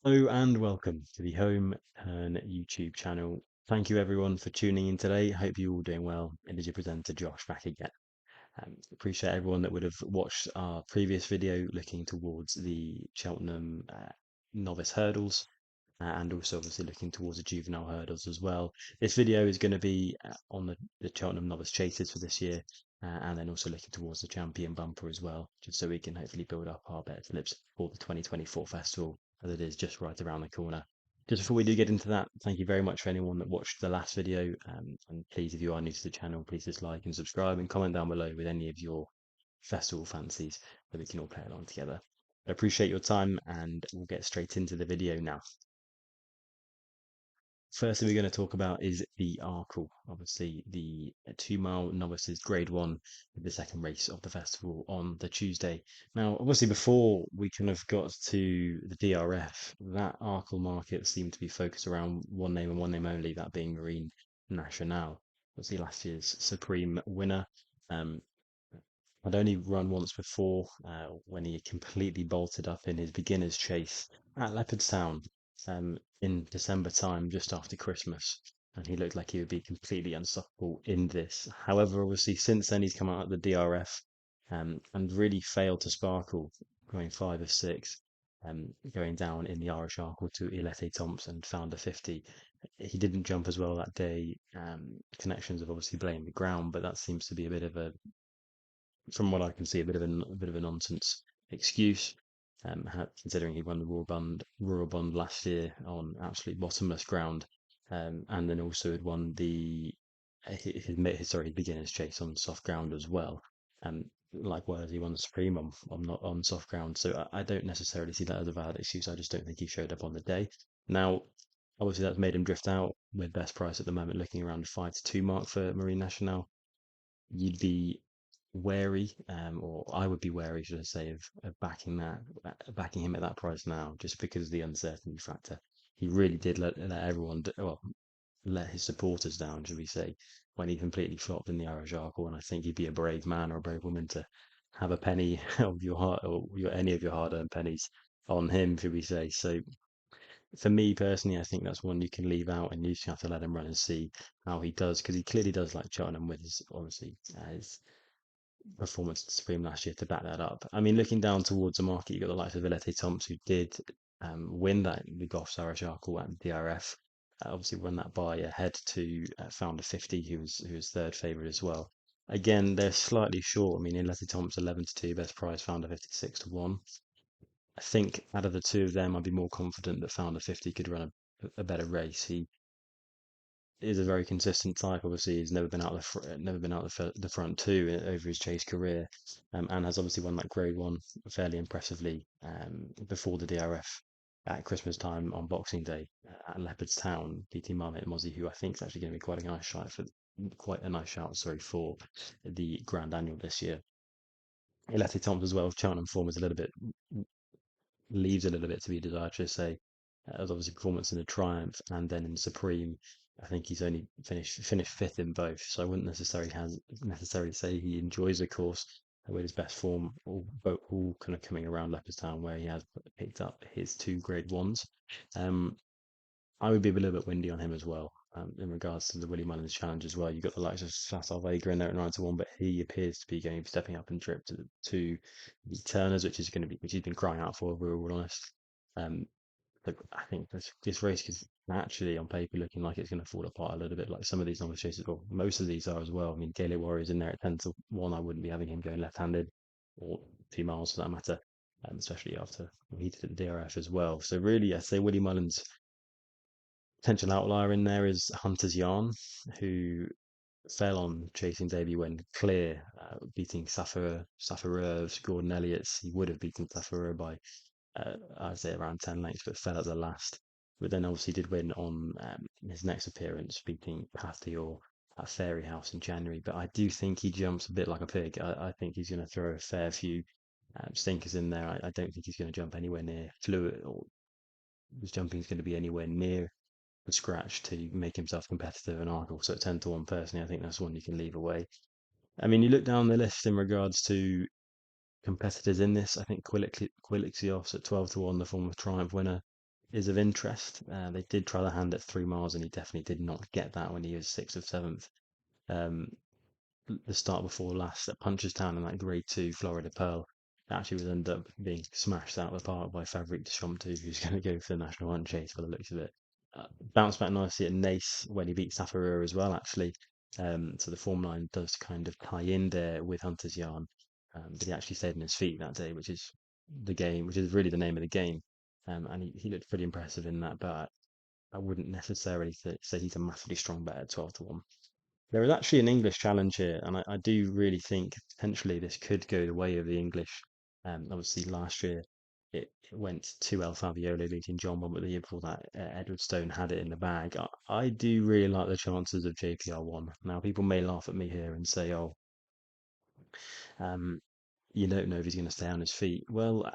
Hello and welcome to the Home Turn YouTube channel. Thank you everyone for tuning in today. Hope you're all doing well. It is your presenter Josh back again. Appreciate everyone that would have watched our previous video looking towards the Cheltenham novice hurdles and also obviously looking towards the juvenile hurdles as well. This video is going to be on the Cheltenham Novice Chases for this year and then also looking towards the champion bumper as well, just so we can hopefully build up our better slips for the 2024 festival as it is just right around the corner. Just before we do get into that, thank you very much for anyone that watched the last video. And please, if you are new to the channel, please just like and subscribe and comment down below with any of your festival fancies that we can all play along together. I appreciate your time and we'll get straight into the video now. First thing we're going to talk about is the Arkle, obviously the 2 mile novices grade one, the second race of the festival on the Tuesday. Now, obviously, before we kind of got to the DRF, that Arkle market seemed to be focused around one name and one name only, that being Marine Nationale. Obviously, last year's supreme winner. Um, I'd only run once before when he completely bolted up in his beginner's chase at Leopardstown in December time, just after Christmas. And he looked like he would be completely unstoppable in this. However, obviously, since then he's come out at the DRF and really failed to sparkle, going 5 of 6, going down in the Irish Arkle to Ilete Thompson, found a 50. He didn't jump as well that day. Connections have obviously blamed the ground, but that seems to be a bit of a from what I can see, a bit of a nonsense excuse. Considering he won the Royal Bond last year on absolutely bottomless ground, and then also had won the his beginner's chase on soft ground as well. Likewise, he won the Supreme on not on soft ground. So I don't necessarily see that as a valid excuse. I just don't think he showed up on the day. Now, obviously, that's made him drift out with best price at the moment, looking around the 5 to 2 mark for Marine National. You'd be wary, or I would be wary, should I say, of backing him at that price now, just because of the uncertainty factor. He really did let everyone, well, let his supporters down, should we say, when he completely flopped in the Irish Arkle. And I think he'd be a brave man or a brave woman to have a penny of your heart or any of your hard-earned pennies on him, should we say. So for me personally, I think that's one you can leave out and you just have to let him run and see how he does, because he clearly does like Cheltenham with his obviously his performance at Supreme last year to back that up. I mean, looking down towards the market, you've got the likes of Villette Thompson, who did win that the Goffs Irish Arkle at the DRF. Obviously, won that by ahead to Founder 50, who was third favourite as well. Again, they're slightly short. I mean, Villette Thompson 11 to 2, best price, Founder 56 to 1. I think out of the two of them, I'd be more confident that Founder 50 could run a better race. He is a very consistent type. Obviously, he's never been out never been out the front two over his chase career, and has obviously won that Grade One fairly impressively before the DRF at Christmas time on Boxing Day at Leopardstown, beating Marmite Mozzie, who I think is actually going to be quite a nice shout, sorry, for the Grand Annual this year. Eleti Thompson as well. Cheltenham form is a little bit leaves a little bit to be desired, should I say. As obviously performance in the Triumph and then in Supreme, I think he's only finished fifth in both. So I wouldn't necessarily say he enjoys the course with his best form, all kind of coming around Leopardstown where he has picked up his two grade ones. Um, I would be a little bit windy on him as well. In regards to the Willie Mullins challenge as well, you've got the likes of Sassal Vega in there at 9 to 1, but he appears to be stepping up in trip to the Turners, which he's been crying out for. If we're all honest. Um, but I think this race is actually on paper looking like it's going to fall apart a little bit, like some of these novice chases, or most of these are as well. I mean, Gaelic Warrior's in there at 10 to 1. I wouldn't be having him going left-handed or 2 miles for that matter, especially after he did at the DRF as well. So really, I say Willie Mullins potential outlier in there is Hunter's Yarn, who fell on chasing debut when clear, beating Safarov, Gordon Elliott's. He would have beaten Safarov by, I'd say, around 10 lengths, but fell at the last. But then obviously did win on his next appearance, beating Pathior at Fairy House in January. But I do think he jumps a bit like a pig. I think he's going to throw a fair few stinkers in there. I don't think he's going to jump anywhere near fluid, or his jumping is going to be anywhere near scratch to make himself competitive in Arkle. So at 10 to 1, personally, I think that's one you can leave away. I mean, you look down the list in regards to competitors in this. I think Quilixios at 12 to 1, the former Triumph winner. is of interest. They did try the hand at 3 miles, and he definitely did not get that when he was sixth or seventh. Um, the start before last at Punchestown in that Grade 2 Florida Pearl actually was ended up being smashed out of the park by Favourite Deschamps, who's going to go for the National Hunt Chase by the looks of it. Bounced back nicely at Nace when he beat Safarua as well, actually. So the form line does kind of tie in there with Hunter's Yarn. But he actually stayed on his feet that day, which is the game, which is really the name of the game. And he looked pretty impressive in that, but I wouldn't necessarily say he's a massively strong bet at 12 to 1. There is actually an English challenge here, and I do really think potentially this could go the way of the English. Obviously, last year it went to El Fabiolo beating John One, but the year before that, Edward Stone had it in the bag. I do really like the chances of JPR1. Now, people may laugh at me here and say, oh, um, you don't know if he's going to stay on his feet. Well,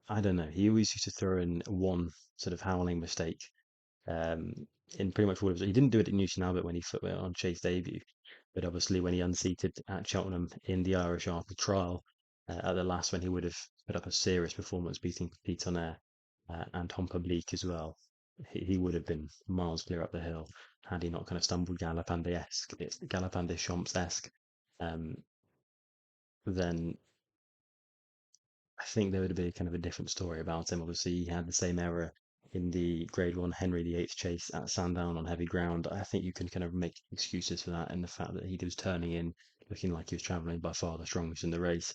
I don't know. He always used to throw in one sort of howling mistake um, in pretty much all of it. He didn't do it at Newton Abbott when he went on Chase debut, but obviously when he unseated at Cheltenham in the Irish Arkle trial at the last, when he would have put up a serious performance, beating Pitonner and Tom Public as well, he would have been miles clear up the hill had he not kind of stumbled Galopin des Champs-esque. Um, then I think there would be kind of a different story about him. Obviously, he had the same error in the Grade 1 Henry VIII chase at Sandown on heavy ground. I think you can kind of make excuses for that, and the fact that he was turning in looking like he was travelling by far the strongest in the race,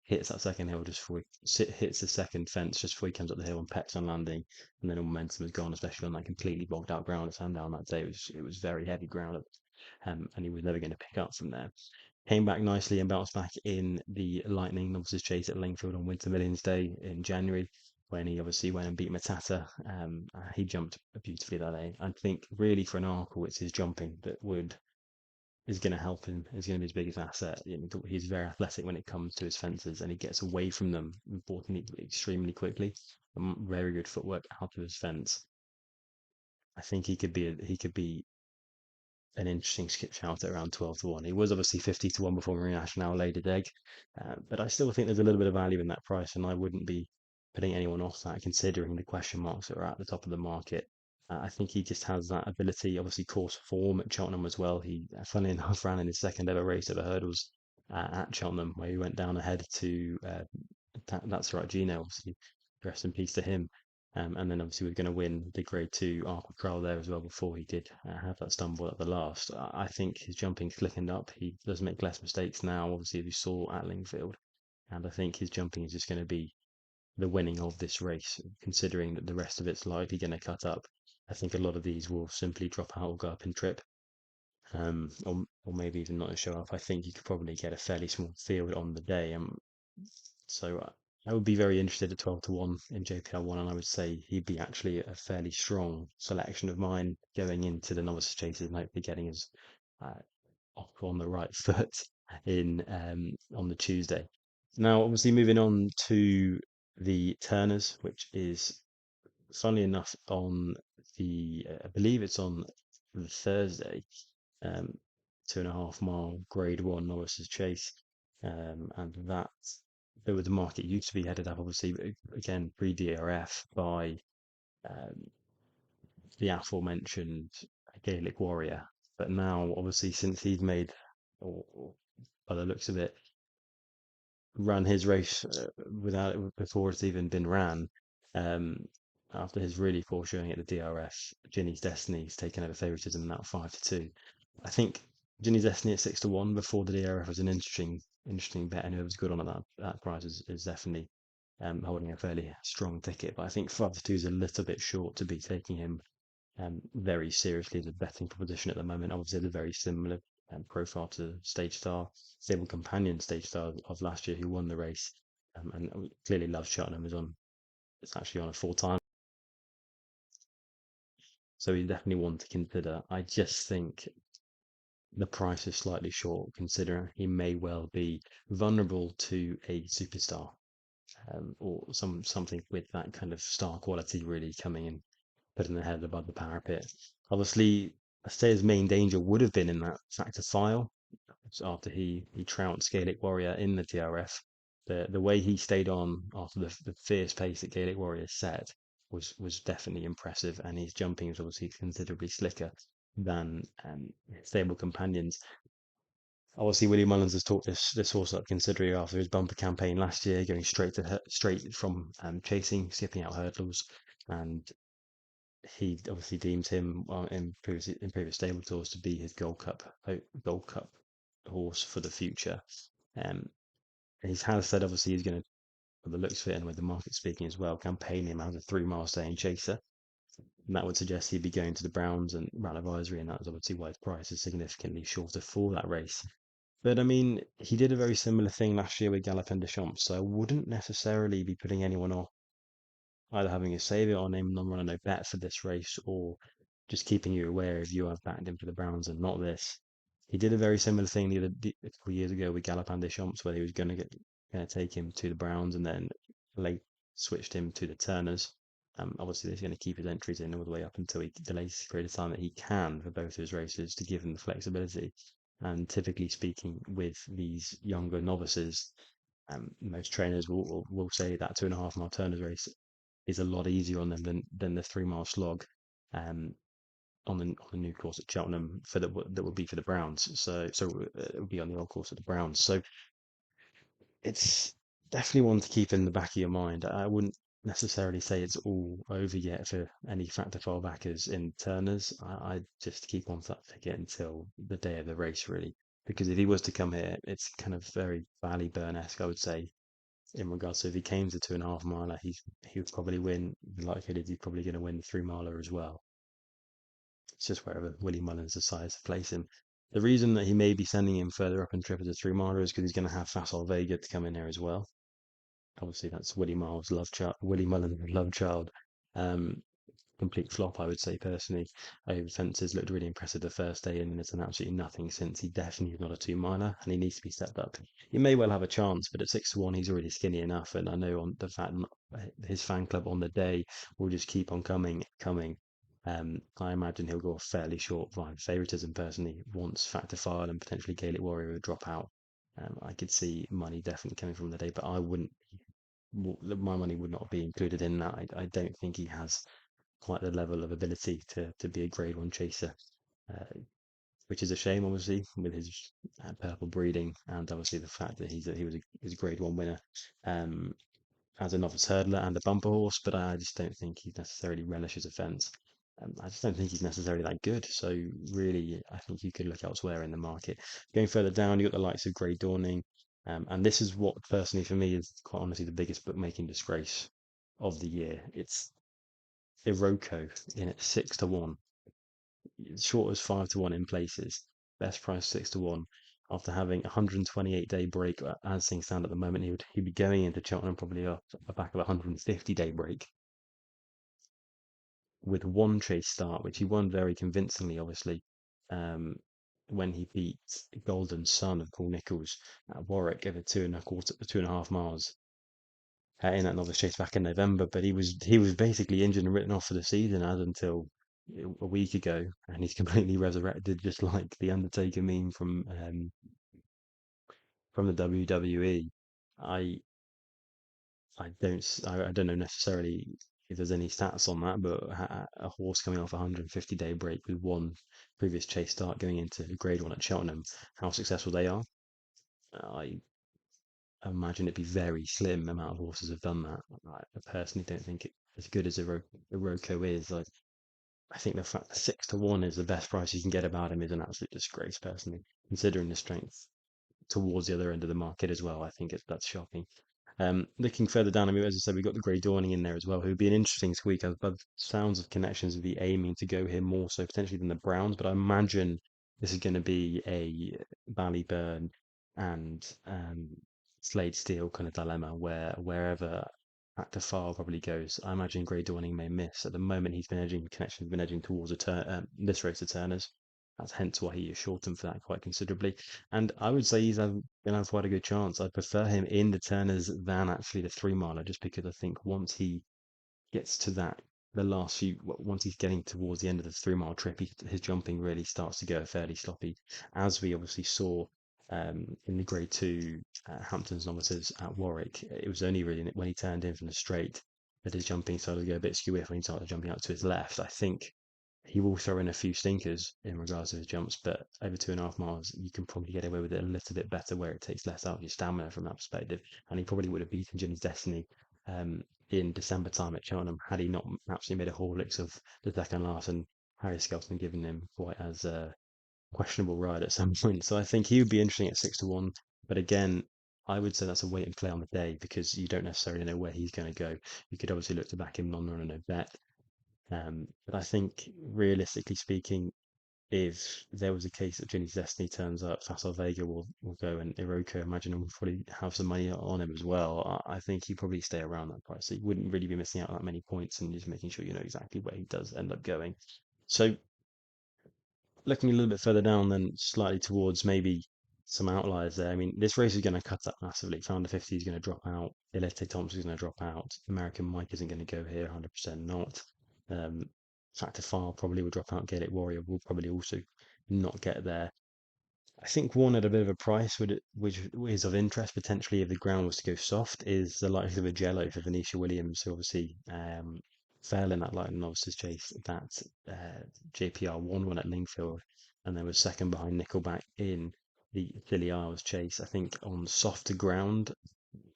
hits that second hill just before hits the second fence just before he comes up the hill and pecks on landing, and then all momentum is gone, especially on that completely bogged out ground at Sandown that day. It was very heavy ground, and he was never going to pick up from there. Came back nicely and bounced back in the Lightning Novices Chase at Lingfield on Winter Millions Day in January, when he obviously went and beat Matata. He jumped beautifully that day. I think really for an Arkle, it's his jumping that would is going to help him. Is going to be his biggest asset. He's very athletic when it comes to his fences, and he gets away from them, importantly, extremely quickly. Very good footwork out of his fence. I think he could be an interesting skip shout at around 12 to 1. He was obviously 50 to 1 before Marine National laid his egg, but I still think there's a little bit of value in that price, and I wouldn't be putting anyone off that considering the question marks that are at the top of the market. I think he just has that ability, obviously, course form at Cheltenham as well. He, funnily enough, ran in his second ever race over hurdles at Cheltenham, where he went down ahead to that's right, Gino, obviously. Rest in peace to him. And then obviously we're going to win the Grade 2 Arkle trial there as well before he did have that stumble at the last. I think his jumping's clicking up. He does make less mistakes now, obviously, as we saw at Lingfield. And I think his jumping is just going to be the winning of this race, considering that the rest of it's likely going to cut up. I think a lot of these will simply drop out or go up in trip, or maybe even not show up. I think you could probably get a fairly small field on the day. So I would be very interested at 12 to 1 in JPL1, and I would say he'd be actually a fairly strong selection of mine going into the Novice Chases and hopefully getting us uh, off on the right foot in on the Tuesday. Now, obviously, moving on to the Turners, which is funnily enough on I believe it's on the Thursday, um, 2.5 mile Grade 1 Novices Chase, and that though the market used to be headed up, obviously, again pre-DRF by um, the aforementioned Gaelic warrior, but now obviously since he's made, or by the looks of it, ran his race without it before it's even been ran. Um, After his really poor showing at the DRF, Ginny's Destiny's taken over favouritism now 5 to 2. I think Ginny's Destiny at 6 to 1 before the DRF was an interesting bet, and whoever's good on at that price is definitely holding a fairly strong ticket. But I think 5 to 2 is a little bit short to be taking him very seriously as a betting proposition at the moment. Obviously, they're very similar profile to Stage Star, stable companion Stage Star of last year who won the race, and clearly loves Cheltenham is on. It's actually on a full time, so he's definitely one to consider. I just think the price is slightly short, considering he may well be vulnerable to a superstar, or something with that kind of star quality really coming in, putting the head above the parapet. Obviously, I say his main danger would have been in that factor file after he trounced Gaelic Warrior in the TRF. The way he stayed on after the fierce pace that Gaelic Warrior set, was definitely impressive, and his jumping was obviously considerably slicker than his stable companions. Obviously, Willie Mullins has talked this horse up considerably after his bumper campaign last year, going straight from chasing, skipping out hurdles, and he obviously deemed him in previous stable tours to be his Gold Cup horse for the future. Um, he has said obviously he's going to, for the looks of it and with the market speaking as well, campaign him as a 3 mile staying chaser. And that would suggest he'd be going to the Browns and Round Advisory, and that's obviously why his price is significantly shorter for that race. But I mean, he did a very similar thing last year with Galopin des Champs, so I wouldn't necessarily be putting anyone off either having a savior on him, non runner no bet for this race, or just keeping you aware if you have backed him for the Browns and not this. He did a very similar thing a couple of years ago with Galopin des Champs, where he was going to take him to the Browns and then late switched him to the Turners. Obviously, he's going to keep his entries in all the way up until the latest period of time that he can for both his races to give him the flexibility. And typically speaking, with these younger novices, most trainers will say that 2.5 mile Turners race is a lot easier on them than the 3 mile slog um, on the new course at Cheltenham that would be for the Browns. So it would be on the old course at the Browns. So it's definitely one to keep in the back of your mind. I wouldn't necessarily say it's all over yet for any factor file backers in Turners. I just keep on to that ticket until the day of the race, really. Because if he was to come here, it's kind of very Ballyburn-esque, I would say, in regards to if he came to 2.5 miler, he would probably win. The likelihood is he's probably going to win the 3 miler as well. It's just wherever Willie Mullins decides to place him. The reason that he may be sending him further up in trip as a 3 miler is because he's going to have Facile Vega to come in there as well. Obviously, that's Willie Mullins' love child. Um, Complete flop, I would say personally. Over fences looked really impressive the first day, and then it's done absolutely nothing since. He definitely is not a 2 miler, and he needs to be stepped up. He may well have a chance, but at 6 to 1, he's already skinny enough, and I know on the fact his fan club on the day will just keep on coming. I imagine he'll go off fairly short via favoritism personally. Once Factor File and potentially Gaelic Warrior would drop out, I could see money definitely coming from the day, but I wouldn't. My money would not be included in that. I don't think he has quite the level of ability to be a grade one chaser, uh, which is a shame, obviously, with his purple breeding and obviously the fact that he was a grade one winner as a novice hurdler and a bumper horse. But I just don't think he necessarily relishes a fence. I just don't think he's necessarily that good. So really, I think you could look elsewhere in the market. Going further down, you got the likes of Grey Dawning, and this is what personally for me is quite honestly the biggest bookmaking disgrace of the year. It's Iroko in at 6 to 1, short as 5 to 1 in places. Best price 6 to 1. After having a 128-day break, as things stand at the moment, he'd be going into Cheltenham probably off the back of a 150-day break with one chase start, which he won very convincingly, obviously, um, when he beat Golden Sun of Paul Nicholls at Warwick over 2.5 miles in that novice chase back in November, but he was basically injured and written off for the season as until a week ago, and he's completely resurrected, just like the Undertaker meme from the WWE. I I don't know necessarily if there's any stats on that, but a horse coming off a 150-day break with one previous chase start going into Grade One at Cheltenham, how successful they are. I imagine it'd be very slim amount of horses have done that. I personally don't think it as good as Iroko is. I think the fact that 6 to 1 is the best price you can get about him is an absolute disgrace, personally, considering the strength towards the other end of the market as well. I think that's shocking. Looking further down, I mean, as I said, we've got the Grey Dawning in there as well, who would be an interesting squeak. I've sounds of connections would be aiming to go here more so potentially than the Browns, but I imagine this is going to be a Ballyburn and Slade Steel kind of dilemma where wherever Actor File probably goes, I imagine Grey Dawning may miss. At the moment, connections been edging towards this race to Turners. That's hence why he is shortened for that quite considerably. And I would say going to have quite a good chance. I prefer him in the Turners than actually the 3 miler, just because I think once he gets to once he's getting towards the end of the 3 mile trip, his jumping really starts to go fairly sloppy, as we obviously saw in the Grade 2 Hamptons novices at Warwick. It was only really when he turned in from the straight that his jumping started to go a bit skewy when he started jumping out to his left. I think he will throw in a few stinkers in regards to his jumps, but over 2.5 miles, you can probably get away with it a little bit better where it takes less out of your stamina from that perspective. And he probably would have beaten Jimmy's Destiny in December time at Cheltenham had he not absolutely made a horlicks of the second last and Harry Skelton giving him quite as a questionable ride at some point. So I think he would be interesting at 6-1. But again, I would say that's a wait and play on the day because you don't necessarily know where he's going to go. You could obviously look to back him non-run and no bet. But I think realistically speaking, if there was a case that Ginny's Destiny turns up, Facile Vega will go and Iroko, imagine, will probably have some money on him as well. I think he'd probably stay around that price. So you wouldn't really be missing out on that many points and just making sure you know exactly where he does end up going. So looking a little bit further down, then slightly towards maybe some outliers there. I mean, this race is going to cut up massively. Founder 50 is going to drop out. Elite Thompson is going to drop out. American Mike isn't going to go here, 100% not. Um, Factor File probably will drop out. Gaelic Warrior will probably also not get there. I think one at a bit of a price, which is of interest potentially if the ground was to go soft, is the likes of a Djelo for Venetia Williams, who obviously fell in that light novices chase that JPR won one at Lingfield and then was second behind Nickelback in the Scilly Isles chase. I think on softer ground,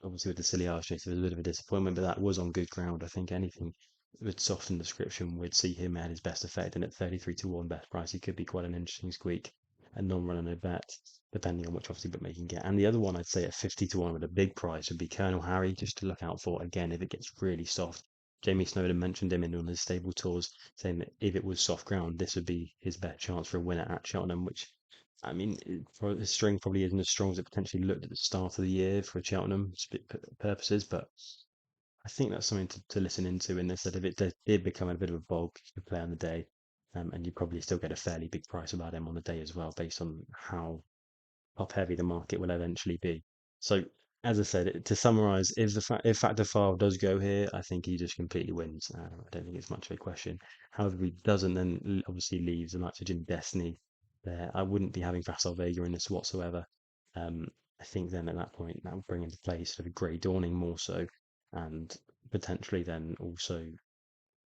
obviously with the Scilly Isles chase, it was a bit of a disappointment, but that was on good ground. I think anything with softened description would see him at his best effect, and at 33-1 best price, he could be quite an interesting squeak and non-run and a bet, depending on which obviously bookmaker you get. And the other one I'd say at 50-1 with a big price would be Colonel Harry, just to look out for again if it gets really soft. Jamie Snowden mentioned him in one of his stable tours, saying that if it was soft ground, this would be his best chance for a winner at Cheltenham, which I mean, the string probably isn't as strong as it potentially looked at the start of the year for Cheltenham purposes, but I think that's something to listen into in this, that if it did become a bit of a bog, you could play on the day, and you probably still get a fairly big price about him on the day as well, based on how top heavy the market will eventually be. So, as I said, to summarize, if Factor File does go here, I think he just completely wins. I don't think it's much of a question. However, if he doesn't, then obviously leaves the likes of Jim Destiny there. I wouldn't be having Facile Vega in this whatsoever. Um, I think then at that point that would bring into play sort of a Grey Dawning more so, and potentially then also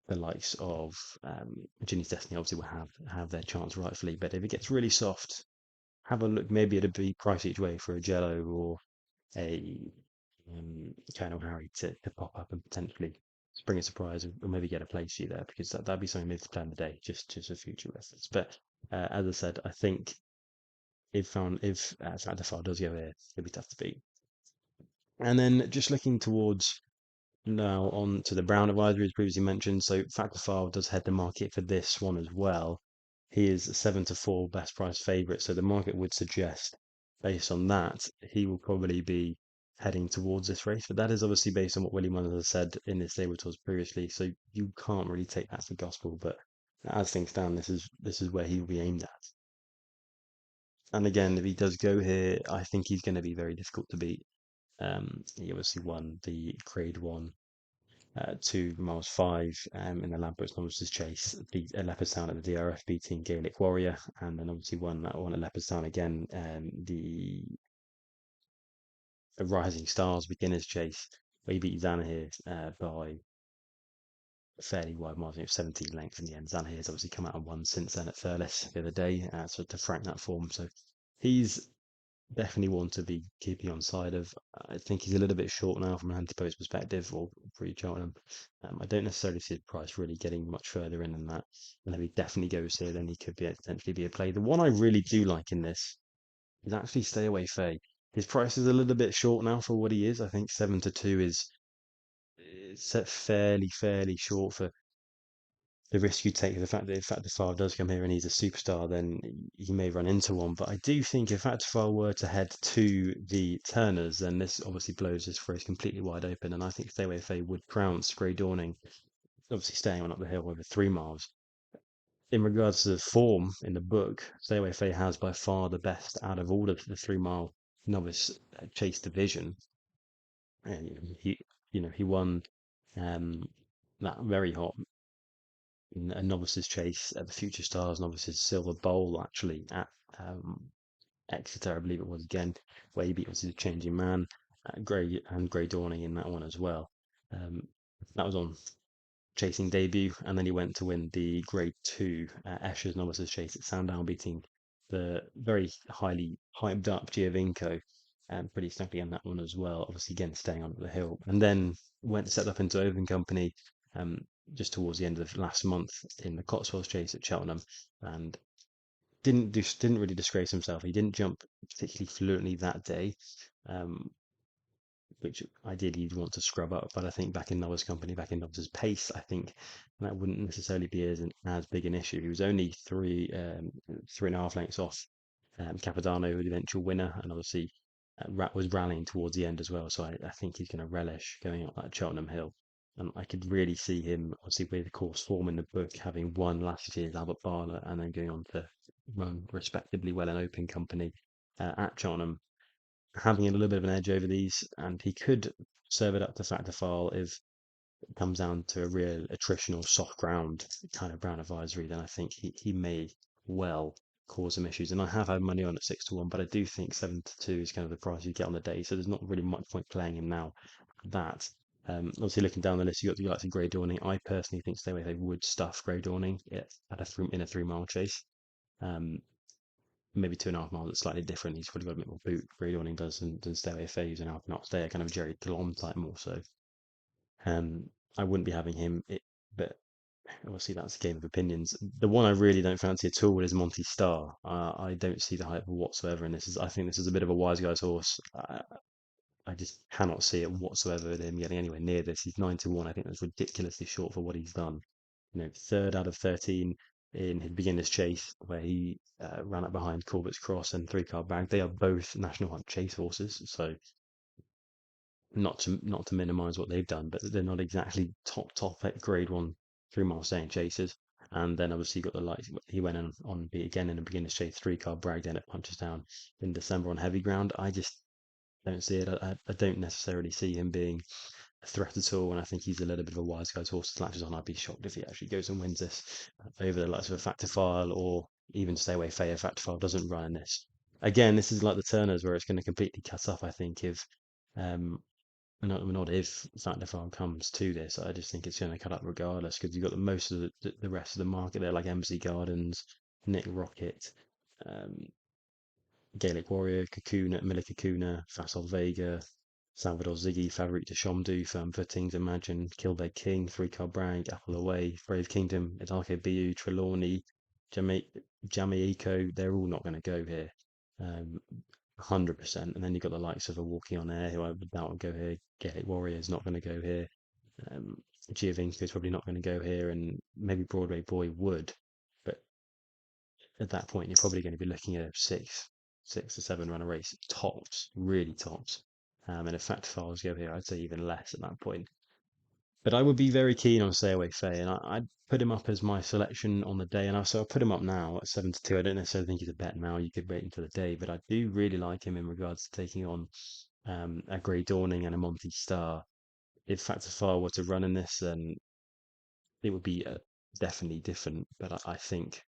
the likes of Ginny's Destiny obviously will have their chance rightfully. But if it gets really soft, have a look maybe at a big price each way for a Djelo or a Colonel Harry to pop up and potentially bring a surprise or maybe get a place for you there because that'd be something maybe to plan the day just for future reference. But as I said, I think if Factor File does go here, it'll be tough to beat. And then just looking towards now on to the Brown advisory as previously mentioned. So Factor File does head the market for this one as well. He is 7-4 best price favourite, so the market would suggest, based on that, he will probably be heading towards this race. But that is obviously based on what William Mullins has said in his stable tours previously, so you can't really take that for gospel. But as things stand, this is where he will be aimed at. And again, if he does go here, I think he's going to be very difficult to beat. He obviously won the Grade One 2 miles 5 in the Lambert's Novices Chase, beat Leopardstown at the DRF, beating Gaelic Warrior, and then obviously won that one at Leopardstown again, the Rising Stars Beginners Chase, where he beat Zanahir by a fairly wide margin of 17 lengths in the end. Zanahir has obviously come out and won since then at Thurles the other day, so to frank that form. So he's definitely one to be keeping on side of. I think he's a little bit short now from an Antepost perspective or pre Cheltenham. I don't necessarily see the price really getting much further in than that. And if he definitely goes here, then he could potentially be a play. The one I really do like in this is actually Stay Away Faye. His price is a little bit short now for what he is. I think 7-2 is set fairly short for the risk you take, the fact that if Factor File does come here and he's a superstar, then he may run into one. But I do think if Factor File were to head to the Turners, then this obviously blows his race completely wide open. And I think Stay Away Faye would trounce Grey Dawning, obviously staying on up the hill over 3 miles. In regards to the form in the book, Stay Away Faye has by far the best out of all of the 3 mile novice chase division. And he won um, that very hot a novices chase at the Future Stars Novices Silver Bowl actually at Exeter, I believe it was again, where he beat obviously the Changing Man, Grey Dawning in that one as well. That was on chasing debut, and then he went to win the Grade 2 Escher's Novices Chase at Sandown, beating the very highly hyped up Giovinco, pretty snugly on that one as well. Obviously, again staying on the hill, and then went set up into Open Company um, just towards the end of last month in the Cotswolds Chase at Cheltenham, and didn't really disgrace himself. He didn't jump particularly fluently that day. Um, which ideally you'd want to scrub up. But I think back in Noah's company, back in Noah's pace, I think that wouldn't necessarily be as big an issue. He was only 3.5 lengths off Capodanno, the eventual winner, and obviously was rallying towards the end as well. So I think he's going to relish going up that Cheltenham Hill. And I could really see him, obviously, with the course form in the book, having won last year's Albert Barla and then going on to run respectably well in open company at Cheltenham, having a little bit of an edge over these, and he could serve it up to Factor File if it comes down to a real attritional soft ground kind of Brown advisory. Then I think he may well cause some issues. And I have had money on at 6-1, but I do think 7-2 is kind of the price you get on the day. So there's not really much point playing him now. That obviously looking down the list, you got the likes of Grey Dawning. I personally think stay away they would stuff Grey Dawning in a 3 mile chase. Um, Maybe 2.5 miles. It's slightly different. He's probably got a bit more boot, Grey Dawning does, than Stairway of Faith and Alpine Upstairs, kind of Jerry Colomb type more so. Um, I wouldn't be having him, but obviously that's a game of opinions. The one I really don't fancy at all is Monty Star. I don't see the hype whatsoever in this. I think this is a bit of a wise guy's horse. I just cannot see it whatsoever with him getting anywhere near this. He's 9-1. I think that's ridiculously short for what he's done. Third out of 13 in his beginner's chase, where he ran up behind Corbett's Cross and Three Card Bag. They are both National Hunt chase horses, so not to minimise what they've done, but they're not exactly top at Grade 1 3 mile staying chasers. And then obviously you got the lights. He went on again in a beginner's chase, Three Card Brag, then it punches down in December on heavy ground. I just don't see it. I don't necessarily see him being a threat at all, and I think he's a little bit of a wise guy's horse that latches on. I'd be shocked if he actually goes and wins this over the likes of a Factor File or even Stay Away Fair. Factor File doesn't run in this. Again, this is like the Turners where it's going to completely cut up. I think if um not if Factor File comes to this, I just think it's going to cut up regardless because you've got most of the rest of the market there, like MC Gardens, Nick Rocket, um, Gaelic Warrior, Kakuna, Miller Kakuna, Fasol Vega, Salvador Ziggy, Fabric de Chomdu, Firm Footings, Imagine, Kilbeg King, Three Card Brag, Apple Away, Brave Kingdom, Idarke Bu, Trelawney, Jamaico, they're all not going to go here. 100%. And then you've got the likes of a Walking on Air, who I would doubt would go here. Gaelic Warrior is not going to go here. Um, Giovinco is probably not going to go here, and maybe Broadway Boy would. But at that point, you're probably going to be looking at a 6 or 7 runner race tops, really tops. And if Factor Files go here, I'd say even less at that point. But I would be very keen on Stay Away Faye, and I'd put him up as my selection on the day. And I'll put him up now at 7-2. I don't necessarily think he's a bet now. You could wait until the day, but I do really like him in regards to taking on a Grey Dawning and a Monty Star. If Factor File were to run in this, then it would be definitely different. But I think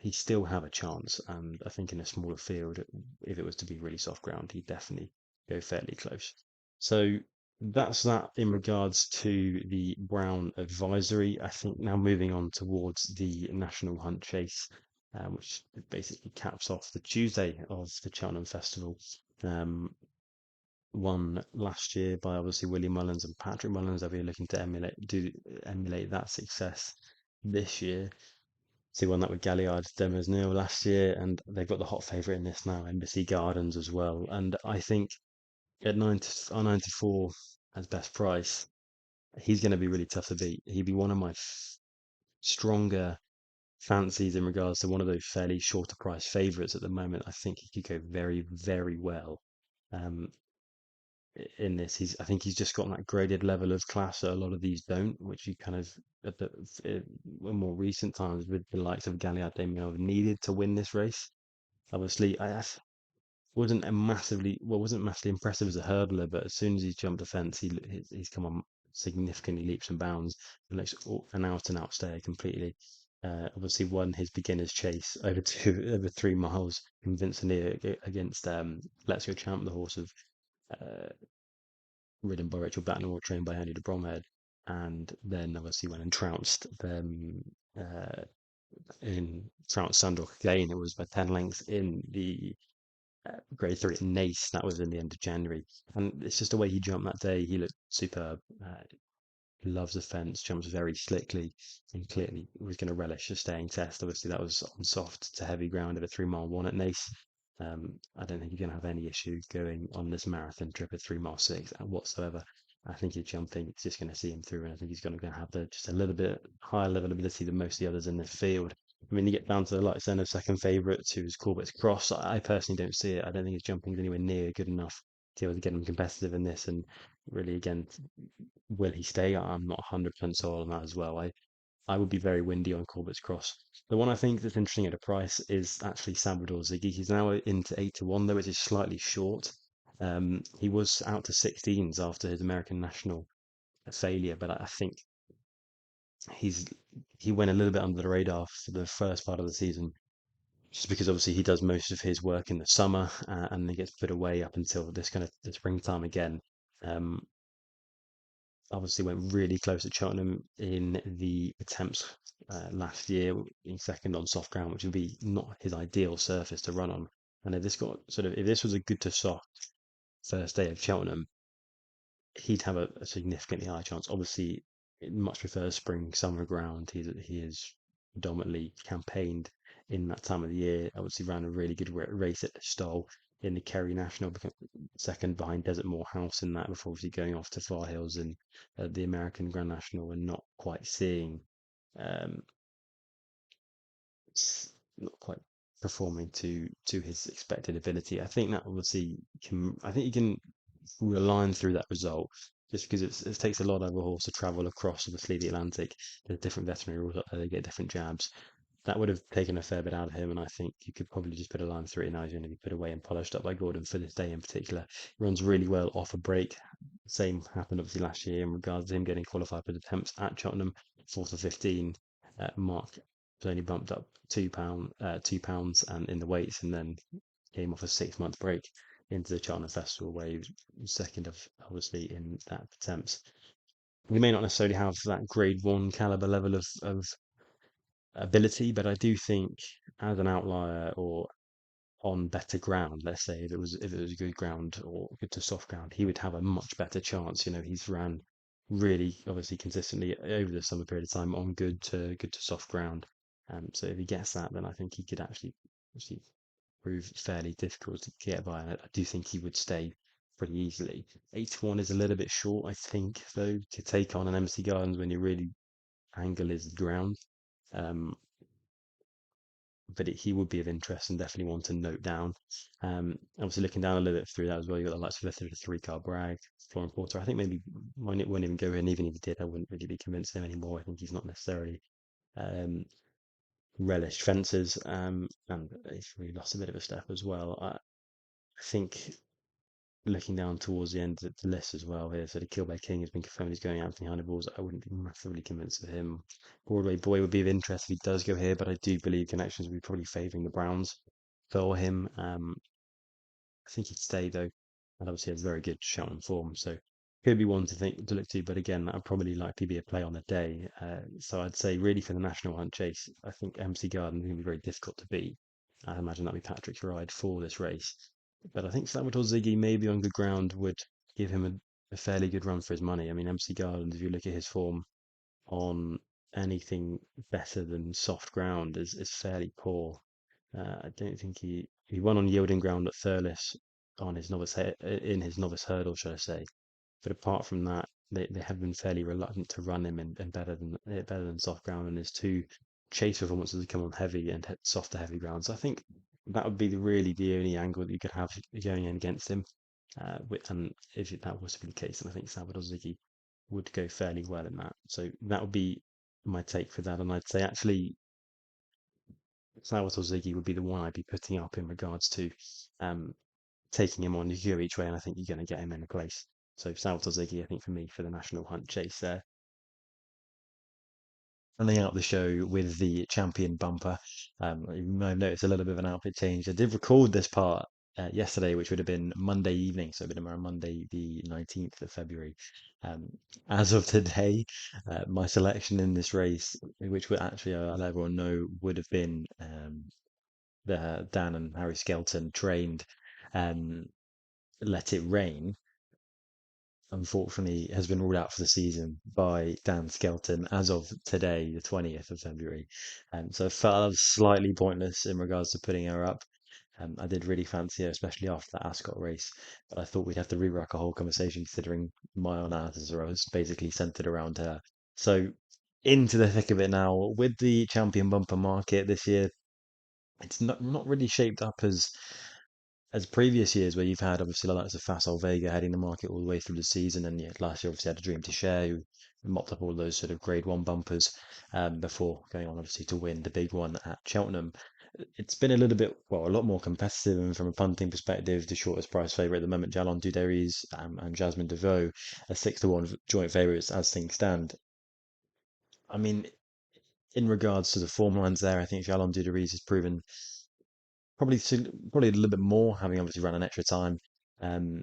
he'd still have a chance. And I think in a smaller field, if it was to be really soft ground, he'd definitely go fairly close. So that's that in regards to the Brown advisory. I think now moving on towards the National Hunt Chase, which basically caps off the Tuesday of the Cheltenham Festival. Won last year by obviously Willie Mullins and Patrick Mullins. They'll be looking to emulate that success this year. So they won that with Galliard Demers Neil last year, and they've got the hot favourite in this now, Embassy Gardens as well. And I think at 94 as best price, he's going to be really tough to beat. He'd be one of my stronger fancies in regards to one of those fairly shorter price favourites at the moment. I think he could go very, very well. Um, in this. I think he's just got that graded level of class that a lot of these don't, which you kind of in more recent times with the likes of Galliard Damiano have needed to win this race. Obviously, I wasn't massively impressive as a hurdler, but as soon as he's jumped the fence, he's come on significantly leaps and bounds and looks an out and out stayer completely. Obviously won his beginner's chase over 3 miles convincingly against Let's Go Champ, the horse of uh, ridden by Rachel Battenor, trained by Henry de Bromhead. and then obviously went and trounced them uh, in trounced Sandrock again. It was by 10 lengths in the grade three at Nace. That was in the end of January, and it's just the way he jumped that day. He looked superb. Loves the fence, jumps very slickly, and clearly was going to relish a staying test. Obviously, that was on soft to heavy ground of a 3 mile one at Nace. I don't think you're going to have any issue going on this marathon trip at 3 mile six whatsoever. I think his jumping is just going to see him through, and I think he's going to have just a little bit higher level ability than most of the others in the field. I mean, you get down to the light end of second favourite, who's Corbett's Cross. I personally don't see it. I don't think his jumping is anywhere near good enough to be able to get him competitive in this. And really, again, will he stay? I'm not 100% sold on that as well. I would be very windy on Corbett's Cross. The one I think that's interesting at a price is actually Salvador Ziggy. He's now into 8 to 1, though, which is slightly short. He was out to 16s after his American national failure, but I think he's he went a little bit under the radar for the first part of the season, just because obviously he does most of his work in the summer and then gets put away up until this kind of the springtime again. Um, Obviously went really close at Cheltenham in the attempts last year, being second on soft ground, which would be not his ideal surface to run on. And if this was a good to soft first day of Cheltenham, he'd have a significantly higher chance. Obviously, much prefers spring summer ground. He is predominantly campaigned in that time of the year. Obviously, ran a really good race at Stoll in the Kerry National, became second behind Desert Moor House in that before obviously going off to Far Hills in the American Grand National and not quite seeing um, not quite performing to his expected ability. I think that obviously can. I think you can draw a line through that result just because it takes a lot of a horse to travel across obviously the Atlantic. There's different veterinary rules up there. They get different jabs. That would have taken a fair bit out of him, and I think you could probably just put a line through it. Now he's going to be put away and polished up by Gordon for this day in particular. He runs really well off a break. Same happened obviously last year in regards to him getting qualified for the attempts at Cheltenham, 4th of 15. Mark was only bumped up £2 and in the weights, and then came off a 6 month break into the Cheltenham Festival, where he was second of obviously in that attempts. We may not necessarily have that grade one caliber level of ability, but I do think as an outlier or on better ground, let's say if it was good ground or good to soft ground, he would have a much better chance. He's ran really obviously consistently over the summer period of time on good to soft ground. So if he gets that, then I think he could actually prove fairly difficult to get by. And I do think he would stay pretty easily. 8 to 1 is a little bit short, I think, though, to take on an MC Gardens when your really angle is the ground. Um, but he would be of interest and definitely one to note down. Obviously, looking down a little bit through that as well, you got the likes of the 3 car Bragg, Florent Porter. I think maybe won't even go in. Even if he did, I wouldn't really be convinced of him anymore. I think he's not necessarily um, relished fences, and he's really lost a bit of a step as well. I think looking down towards the end of the list as well here, so the Kilbay King has been confirmed he's going Anthony Hannibal's. I wouldn't be massively convinced of him. Broadway Boy would be of interest if he does go here, but I do believe connections will be probably favouring the Browns for him. I think he'd stay though, and obviously has very good Cheltenham form, so could be one to look to. But again, that would probably likely be a play on the day. So I'd say really for the national hunt chase, I think MC Garden is going to be very difficult to beat. I imagine that'll be Patrick's ride for this race. But I think Salvador Ziggy, maybe on good ground, would give him a fairly good run for his money. I mean, MC Gardens, if you look at his form on anything better than soft ground, is fairly poor. I don't think he won on yielding ground at Thurles on his in his novice hurdle, should I say? But apart from that, they have been fairly reluctant to run him in better than soft ground, and his two chase performances have come on heavy and soft to heavy ground. So I think that would be really the only angle that you could have going in against him. And if that was to be the case, then I think Salvador Ziggy would go fairly well in that. So that would be my take for that. And I'd say actually Salvatore Ziggy would be the one I'd be putting up in regards to um, taking him on. You go each way, and I think you're going to get him in a place. So Salvatore Ziggy, I think for me, for the national hunt chase there. Running out the show with the champion bumper. You may have noticed a little bit of an outfit change. I did record this part yesterday, which would have been Monday evening, so it would have been around Monday the 19th of February. Um, as of today, my selection in this race, which would actually I'll let everyone know, would have been the Dan and Harry Skelton trained um, Let It Rain, unfortunately has been ruled out for the season by Dan Skelton as of today, the 20th of February. So I felt that was slightly pointless in regards to putting her up. I did really fancy her, especially after that Ascot race, but I thought we'd have to rewrite a whole conversation considering my analysis was basically centered around her. So into the thick of it now with the champion bumper market this year. It's not really shaped up as previous years where you've had obviously the likes of Facile Vega heading the market all the way through the season, and yeah, last year obviously had a Dream to Share who mopped up all those sort of Grade One bumpers before going on obviously to win the big one at Cheltenham. It's been a little bit, well, a lot more competitive, and from a punting perspective, the shortest price favourite at the moment, Jalon Duderis and Jasmine Devoe, are 6-1 joint favourites as things stand. I mean, in regards to the form lines there, I think Jalon Duderis has proven probably a little bit more, having obviously run an extra time. Um,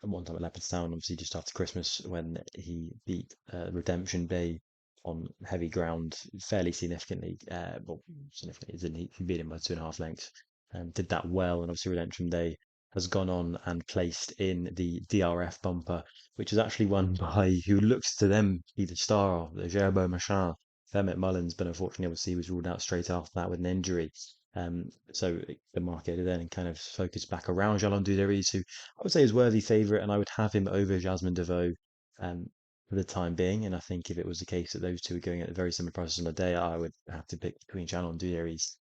at one time at Leopardstown, obviously just after Christmas, when he beat Redemption Day on heavy ground fairly significantly. Well, significantly, as in he beat him by 2.5 lengths, and did that well. And obviously Redemption Day has gone on and placed in the DRF bumper, which is actually won by who looks to them be the star of the Gerbo Machin, Fermet Mullins, but unfortunately, obviously, he was ruled out straight after that with an injury. So the market then kind of focused back around Jalon Duderis, who I would say is worthy favourite, and I would have him over Jasmine Devoe for the time being. And I think if it was the case that those two are going at very similar prices on the day, I would have to pick between Jalon Duderis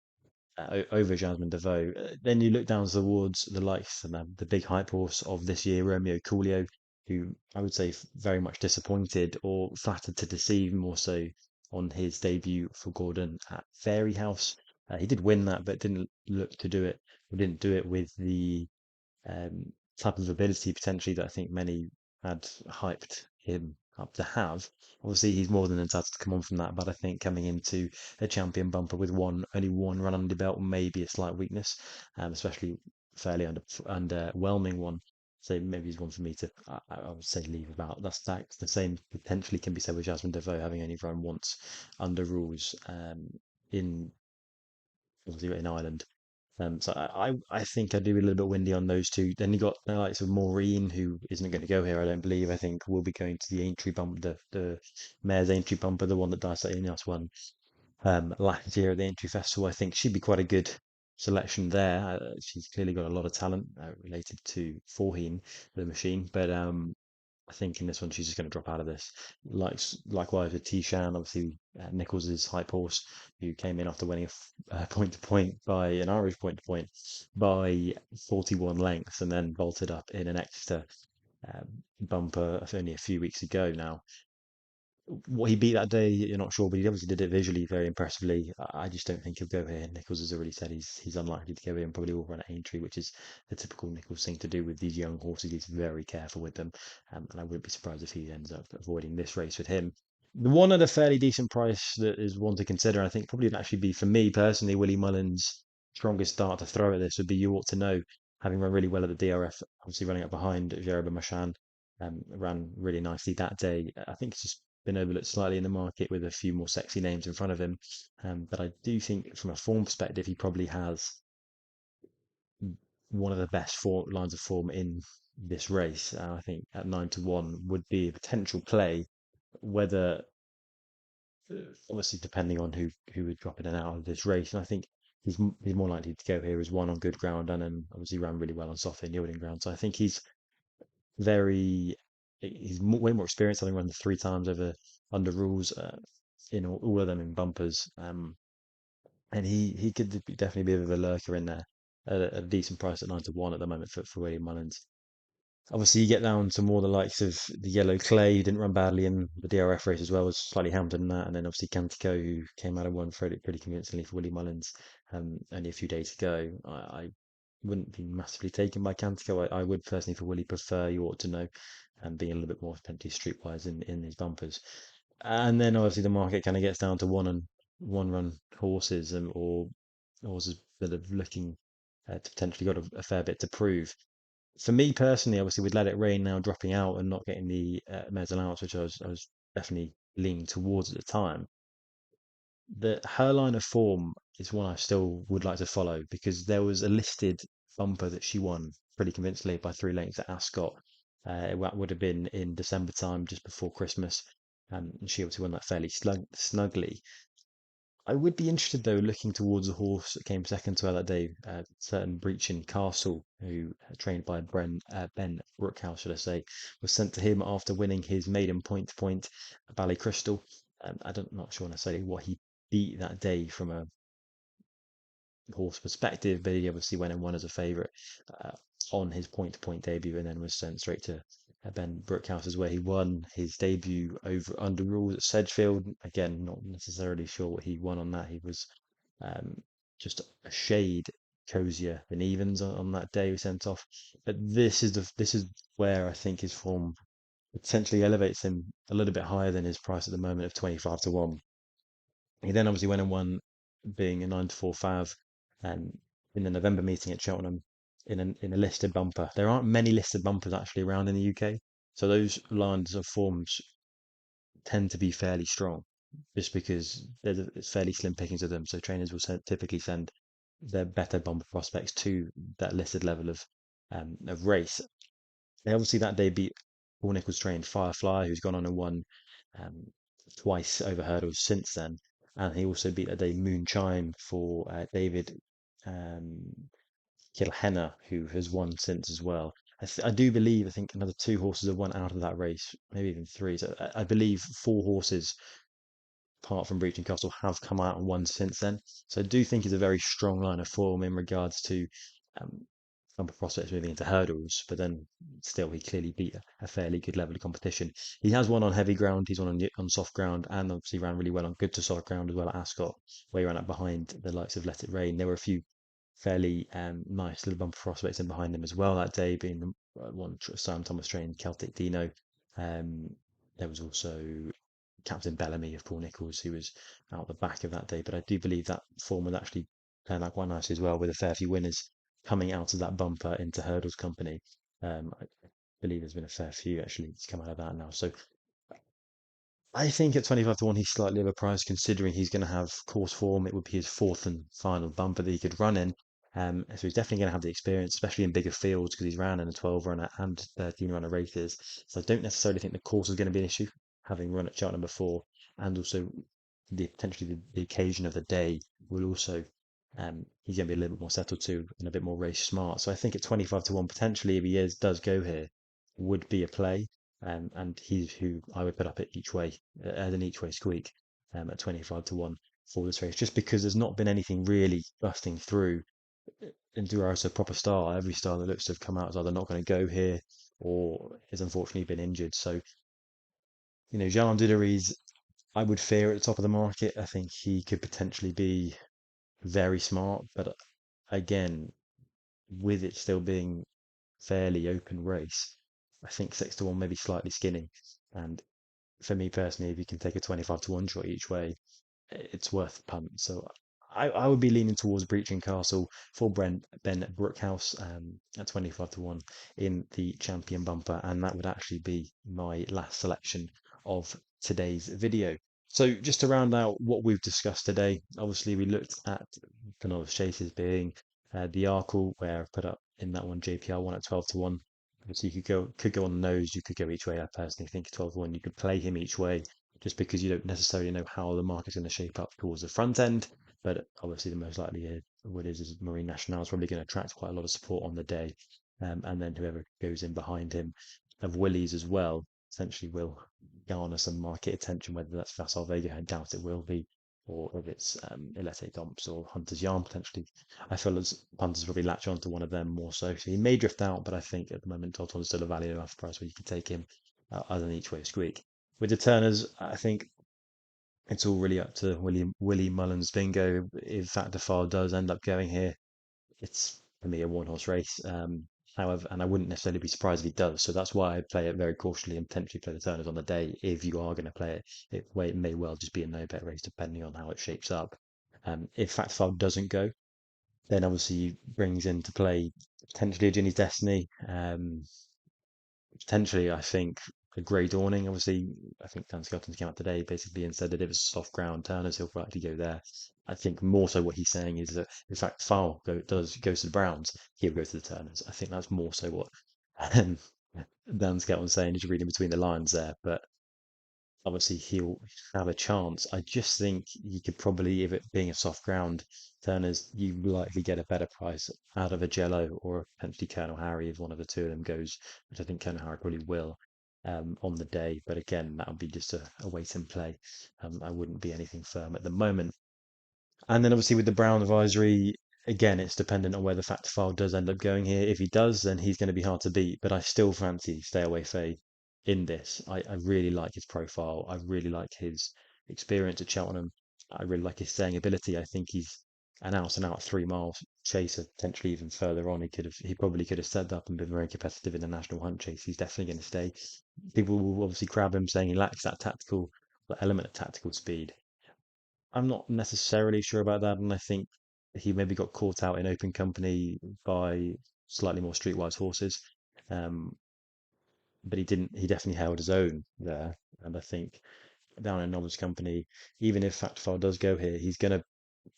over Jasmine Devoe. Then you look down towards the likes and the big hype horse of this year, Romeo Coolio, who I would say very much disappointed or flattered to deceive more so on his debut for Gordon at Fairy House. He did win that, but didn't look to do it. Or didn't do it with the um, type of ability potentially that I think many had hyped him up to have. Obviously, he's more than entitled to come on from that, but I think coming into a champion bumper with only one run under the belt may be a slight weakness, especially fairly underwhelming one. So maybe he's one for me to, I would say, leave about. That's the same potentially can be said with Jasmine Devoe having only run once under rules in obviously in Ireland. So I think I'd be a little bit windy on those two. Then you got the likes of Maureen, who isn't going to go here, I don't believe. I think will be going to the Aintree bump, the Mayor's Aintree bumper, the one that Darcy Ineos won last year at the Aintree Festival. I think she'd be quite a good selection there. She's clearly got a lot of talent related to Forheen, the machine, but I think in this one she's just going to drop out of this. Likewise with Tishan, obviously Nichols' hype horse, who came in after winning a point to point by an Irish point to point by 41 lengths, and then bolted up in an extra uh, bumper only a few weeks ago now. What he beat that day, you're not sure, but he obviously did it visually very impressively. I just don't think he'll go here. Nichols has already said he's unlikely to go here and probably will run at Aintree, which is the typical Nichols thing to do with these young horses. He's very careful with them, and I wouldn't be surprised if he ends up avoiding this race with him. The one at a fairly decent price that is one to consider, I think probably would actually be for me personally, Willie Mullins' strongest start to throw at this would be You Ought to Know, having run really well at the DRF, obviously running up behind Jeremy Machan. Ran really nicely that day. I think it's just been overlooked slightly in the market with a few more sexy names in front of him. But I do think from a form perspective, he probably has one of the best lines of form in this race. I think at 9-1 would be a potential play, whether obviously depending on who would drop in and out of this race. And I think he's more likely to go here as one on good ground, and then obviously ran really well on soft and yielding ground. So I think very way more experienced, having run 3 times over under rules, in all of them in bumpers. And he could definitely be a bit of a lurker in there at a decent price at 9-1 at the moment for William Mullins. Obviously, you get down to more the likes of the Yellow Clay, who didn't run badly in the DRF race as well, was slightly hampered in that, and then obviously Cantico, who came out and won pretty convincingly for Willie Mullins only a few days ago. I wouldn't be massively taken by Cantico. I would personally, for Willie, prefer You Ought to Know, and being a little bit more potentially streetwise in his bumpers. And then obviously the market kind of gets down to one run horses, or horses that are looking to potentially got a fair bit to prove. For me personally, obviously, with Let It Rain now dropping out and not getting the mesalliance, which I was definitely leaning towards at the time, her line of form is one I still would like to follow because there was a listed bumper that she won pretty convincingly by 3 lengths at Ascot. That would have been in December time, just before Christmas, and she obviously won that fairly snugly. I would be interested though, looking towards the horse that came second to her that day, certain Brechin Castle, who trained by Ben Brookhouse, should I say, was sent to him after winning his maiden point to point at Ballycrystal. Not sure necessarily what he beat that day from a horse perspective, but he obviously went and won as a favourite uh, on his point to point debut, and then was sent straight to Ben Brookhouse's, where he won his debut over under rules at Sedgefield. Again, not necessarily sure what he won on that. He was um, just a shade cozier than evens on that day. He was sent off, but this is where I think his form potentially elevates him a little bit higher than his price at the moment of 25 to 1. He then obviously went and won, being a 9 to 4 fav, um, in the November meeting at Cheltenham in a listed bumper. There aren't many listed bumpers actually around in the UK, so those lines of forms tend to be fairly strong, just because it's fairly slim pickings of them. So trainers will typically send their better bumper prospects to that listed level of race. They obviously that day beat Paul Nicholls trained Firefly, who's gone on and won um, twice over hurdles since then. And he also beat that day Moonchime for David um, Kilhenna, who has won since as well. I do believe, I think another 2 horses have won out of that race, maybe even 3. So I believe 4 horses, apart from Breach and Castle, have come out and won since then. So I do think it's a very strong line of form in regards to um, bumper prospects moving into hurdles, but then still he clearly beat a fairly good level of competition. He has won on heavy ground, he's won on soft ground, and obviously ran really well on good to soft ground as well at Ascot, where he ran up behind the likes of Let It Rain. There were a few fairly nice little bumper prospects in behind him as well that day, being the one Sam Thomas trained Celtic Dino. Um, there was also Captain Bellamy of Paul Nicholls, who was out the back of that day. But I do believe that form would actually turn out quite nicely as well, with a fair few winners coming out of that bumper into hurdles company. I believe there's been a fair few actually to come out of that now. So I think at 25 to 1, he's slightly overpriced considering he's going to have course form. It would be his fourth and final bumper that he could run in. So he's definitely going to have the experience, especially in bigger fields, because he's ran in a 12 runner and 13 runner races. So I don't necessarily think the course is going to be an issue, having run at Cheltenham before, and also potentially the occasion of the day will also. He's going to be a little bit more settled too and a bit more race smart. So I think at 25 to 1, potentially, if he does go here, would be a play. And he's who I would put up at each way, as an each way squeak, at 25 to 1 for this race, just because there's not been anything really busting through in Duras a proper star. Every star that looks to have come out is either not going to go here or has unfortunately been injured. So, Jean Didery's, I would fear at the top of the market. I think he could potentially be very smart, but again, with it still being fairly open race, I think 6 to 1 maybe slightly skinny. And for me personally, if you can take a 25 to 1 shot each way, it's worth the punt. So I would be leaning towards Breaching Castle for Ben Brookhouse, at 25 to 1 in the champion bumper, and that would actually be my last selection of today's video. So just to round out what we've discussed today, obviously we looked at the Novice Chases, being the Arkle, where I've put up in that one JPR1 at 12 to 1. So you could go on the nose, you could go each way. I personally think 12 to 1, you could play him each way, just because you don't necessarily know how the market's going to shape up towards the front end. But obviously, the most likely what is Marine National is probably going to attract quite a lot of support on the day. And then whoever goes in behind him of Willie's as well, essentially will garner some market attention, whether that's Vassal Vega, I doubt it will be, or if it's Elete Domps or Hunter's Yarn potentially. I feel as punters probably latch on to one of them more so. So he may drift out, but I think at the moment Todd is still a value enough price where you can take him as an each way squeak. With the Turners, I think it's all really up to Willie Mullins bingo. If Factor File does end up going here, it's for me a 1 horse race. However, and I wouldn't necessarily be surprised if he does. So that's why I play it very cautiously and potentially play the Turners on the day. If you are going to play it, it may well just be a no bet race depending on how it shapes up. If Factor File doesn't go, Then obviously brings into play potentially a Ginny's Destiny. Potentially, I think a grey dawning. Obviously, I think Dan Skelton's came out today basically and said that if it's soft ground, Turners he'll likely go there. I think more so what he's saying is that in fact goes to the Browns, he'll go to the Turners. I think that's more so what um, Dan Skelton's saying. As you reading between the lines there, but obviously he'll have a chance. I just think he could probably, if it being a soft ground, Turners, you likely get a better price out of a Djelo or potentially Colonel Harry if one of the two of them goes, which I think Colonel Harry probably will on the day. But again, that would be just a wait and play. I wouldn't be anything firm at the moment. And then obviously with the Brown advisory, again, it's dependent on where the fact file does end up going here. If he does, then he's going to be hard to beat. But I still fancy Stay Away Faye in this. I really like his profile. I really like his experience at Cheltenham. I really like his staying ability. I think he's an out and out 3 mile chaser, potentially even further on. He probably could have stepped up and been very competitive in the national hunt chase. He's definitely going to stay. People will obviously crab him saying he lacks that element of tactical speed. I'm not necessarily sure about that, and I think he maybe got caught out in open company by slightly more streetwise horses. Um, but he didn't. He definitely held his own there, and I think down in Novice company, even if Factfile does go here, he's going to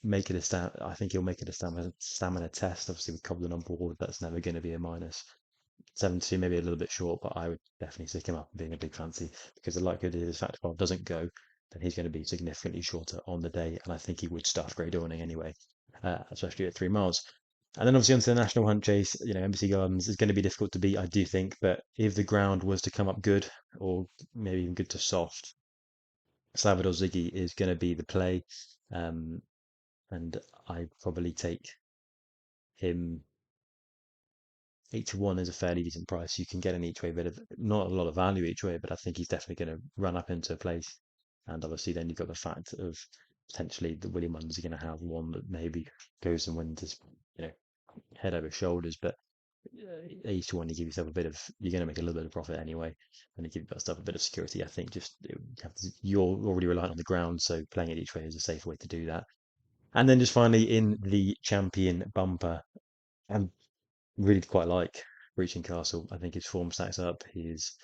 make it a I think he'll make it a stamina test. Obviously, with Cobden on board, that's never going to be a minus. 72 maybe a little bit short, but I would definitely stick him up being a big fancy because the likelihood is if Factfile doesn't go, then he's going to be significantly shorter on the day, and I think he would stuff Grey Dawning anyway, especially at 3 miles. And then obviously onto the National Hunt Chase, Embassy Gardens is going to be difficult to beat, I do think, but if the ground was to come up good or maybe even good to soft, Salvador Ziggy is going to be the play, um, and I probably take him 8 to 1 is a fairly decent price. You can get an each way bit of not a lot of value each way, but I think he's definitely going to run up into a place. And obviously, then you've got the fact of potentially the William ones are going to have one that maybe goes and wins this, you know, head over shoulders. But 8 to 1, you give yourself a bit of, you're going to make a little bit of profit anyway, and you give yourself a bit of security. I think just you're already reliant on the ground, so playing it each way is a safer way to do that. And then just finally in the champion bumper. And really quite like Breaching Castle. I think his form stacks up. He's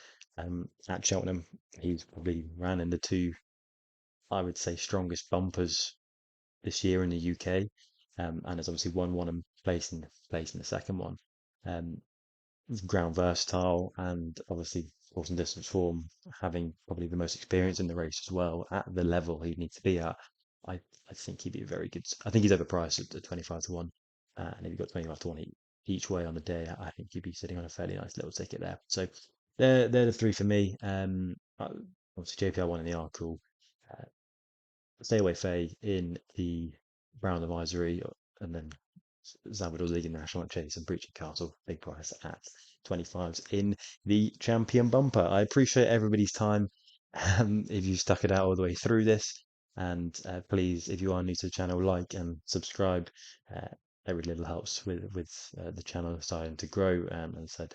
at Cheltenham. He's probably ran in the two, I would say, strongest bumpers this year in the UK, and has obviously won one and placed in the second one. Um, ground versatile and obviously course and distance form, having probably the most experience in the race as well at the level he needs to be at. I, I think he'd be a very good. I think he's overpriced at 25 to 1, and if you got 25 to 1 each way on the day, I think you'd be sitting on a fairly nice little ticket there. So they're the three for me. Obviously JPR one in the Arkle, uh, Stay Away Faye in the Brown Advisory, and then Salvador League in National Chase and Breaching Castle, big price at 25s in the champion bumper. I appreciate everybody's time. If you stuck it out all the way through this, and please, if you are new to the channel, like and subscribe. Uh, every little helps with the channel starting to grow. As I said,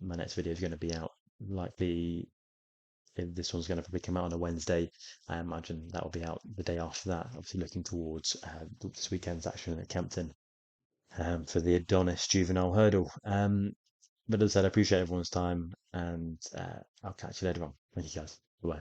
my next video is going to be out likely if this one's going to probably come out on a Wednesday. I imagine that will be out the day after that. Obviously, looking towards this weekend's action at Kempton for the Adonis Juvenile Hurdle. But as I said, I appreciate everyone's time, and I'll catch you later on. Thank you guys. Bye.